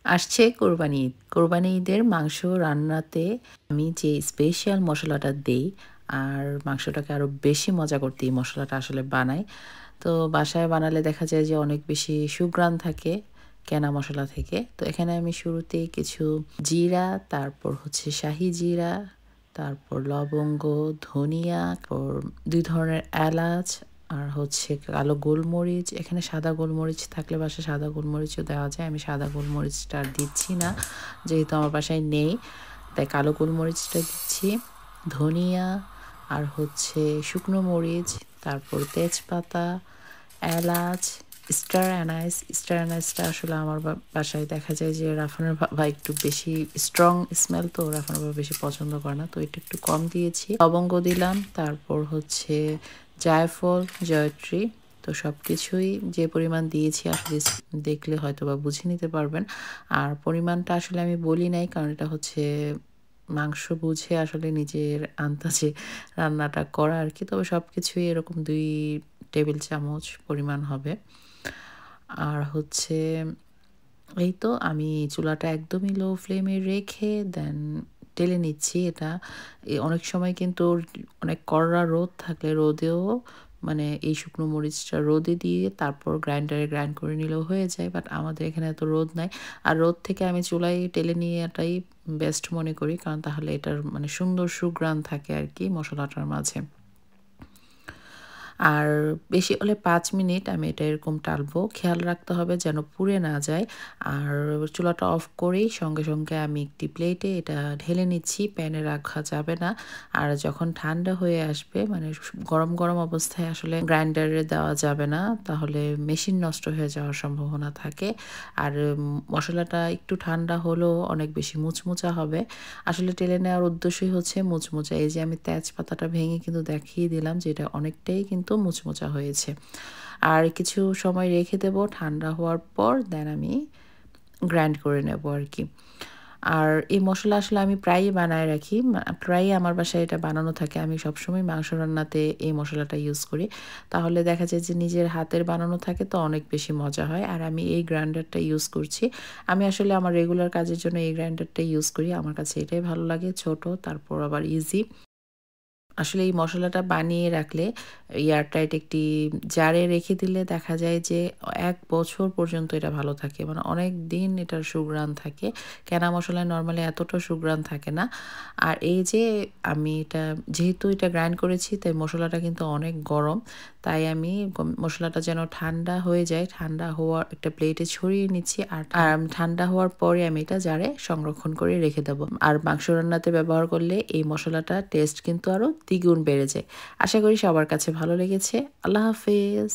আসছে কোরবানি ঈদ। কোরবানি ঈদের মাংস রান্নাতে আমি যে স্পেশাল মসলাটা দেই, আর মাংসটাকে আরো বেশি মজা করতে এই মসলাটা আসলে বানাই। তো বাসায় বানালে দেখা যায় যে অনেক বেশি সুঘ্রাণ থাকে কেনা মসলা থেকে। তো এখানে আমি শুরুতেই কিছু জিরা, তারপর হচ্ছে শাহি জিরা, তারপর লবঙ্গ, ধনিয়া, তারপর ২ ধরনের এলাচ আর হচ্ছে কালো গোলমরিচ। এখানে সাদা গোলমরিচ থাকলে বাসায় সাদা গোলমরিচও দেওয়া যায়। আমি সাদা গোলমরিচটা আর দিচ্ছি না, যেহেতু আমার বাসায় নেই। তাই কালো গোলমরিচটা দিচ্ছি। ধনিয়া আর হচ্ছে শুকনো মরিচ, তারপর তেজপাতা, এলাচ, স্টার অ্যানাইস। স্টার অ্যানাইসটা আসলে আমার বাসায় দেখা যায় যে রাফানের বাবা একটু বেশি স্ট্রং স্মেল, তো রাফানের বাবা বেশি পছন্দ করে না, তো এটা একটু কম দিয়েছি। লবঙ্গ দিলাম, তারপর হচ্ছে জায়ফল, জয়ত্রী। তো সব কিছুই যে পরিমাণ দিয়েছি আসলে দেখলে হয়তো বা বুঝে নিতে পারবেন। আর পরিমাণটা আসলে আমি বলি নাই, কারণ এটা হচ্ছে মাংস বুঝে আসলে নিজের আন্দাজে রান্নাটা করা আর কি। তবে সব কিছুই এরকম ২ টেবিল চামচ পরিমাণ হবে। আর হচ্ছে এই তো আমি চুলাটা একদমই লো ফ্লেমে রেখে দেন টেলে নিচ্ছি এটা। অনেক সময় কিন্তু অনেক কড়া রোদ থাকলে রোদেও মানে এই শুকনো মরিচটা রোদে দিয়ে তারপর গ্রাইন্ডারে গ্রাইন্ড করে নিলেও হয়ে যায়। বাট আমাদের এখানে এত রোদ নাই। আর রোদ থেকে আমি চুলায় টেলে নেওয়াটাই বেস্ট মনে করি। কারণ তাহলে এটার মানে সুন্দর সুঘ্রাণ থাকে আরকি মসলাটার মাঝে। আর বেশি হলে ৫ মিনিট আমি এটা এরকম টালবো। খেয়াল রাখতে হবে যেন পুড়ে না যায়। আর চুলাটা অফ করেই সঙ্গে, সঙ্গে আমি একটি প্লেটে এটা ঢেলে নিচ্ছি। প্যানে রাখা যাবে না। আর যখন ঠান্ডা হয়ে আসবে মানে গরম, গরম অবস্থায় আসলে গ্রাইন্ডারে দেওয়া যাবে না। তাহলে মেশিন নষ্ট হয়ে যাওয়ার সম্ভাবনা থাকে। আর মসলাটা একটু ঠান্ডা হলেও অনেক বেশি মুচমুচা হবে। আসলে টেলে নেওয়ার উদ্দেশ্যই হচ্ছে মুচমুচা। এই যে আমি তেজপাতাটা ভেঙে কিন্তু দেখিয়ে দিলাম যে এটা অনেকটাই কিন্তু মুচমুচা হয়েছে। আর কিছু সময় রেখে দেব, ঠান্ডা হওয়ার পর দেন আমি গ্রাইন্ড করে নেব আরকি। আর এই মসলা আসলে আমি প্রায়ই বানায় রাখি। প্রায়ই আমার বাসায় এটা বানানো থাকে। আমি সবসময় মাংস রান্নাতে এই মসলাটা ইউজ করি। তাহলে দেখা যায় যে নিজের হাতের বানানো থাকে তো অনেক বেশি মজা হয়। আর আমি এই গ্রাইন্ডারটা ইউজ করছি। আমি আসলে আমার রেগুলার কাজের জন্য এই গ্রাইন্ডারটা ইউজ করি। আমার কাছে এটাই ভালো লাগে। ছোট, তারপর আবার ইজি। আসলে এই মসলাটা বানিয়ে রাখলে এয়ারটাইট একটি জারে রেখে দিলে দেখা যায় যে ১ বছর পর্যন্ত এটা ভালো থাকে। মানে অনেকদিন এটার সুঘ্রাণ থাকে। কেনা মসলায় নরমালি এতটা সুঘ্রাণ থাকে না। আর এই যে আমি এটা যেহেতু এটা গ্রাইন্ড করেছি তাই মসলাটা কিন্তু অনেক গরম। তাই আমি মসলাটা যেন ঠান্ডা হয়ে যায়, ঠান্ডা হওয়ার একটা প্লেটে ছড়িয়ে নিচ্ছি। আর ঠান্ডা হওয়ার পরে আমি এটা জারে সংরক্ষণ করে রেখে দেবো। আর মাংস রান্নাতে ব্যবহার করলে এই মসলাটার টেস্ট কিন্তু আরো দ্বিগুণ বেড়ে যায়। আশা করি সবার কাছে ভালো লেগেছে। আল্লাহ হাফেজ।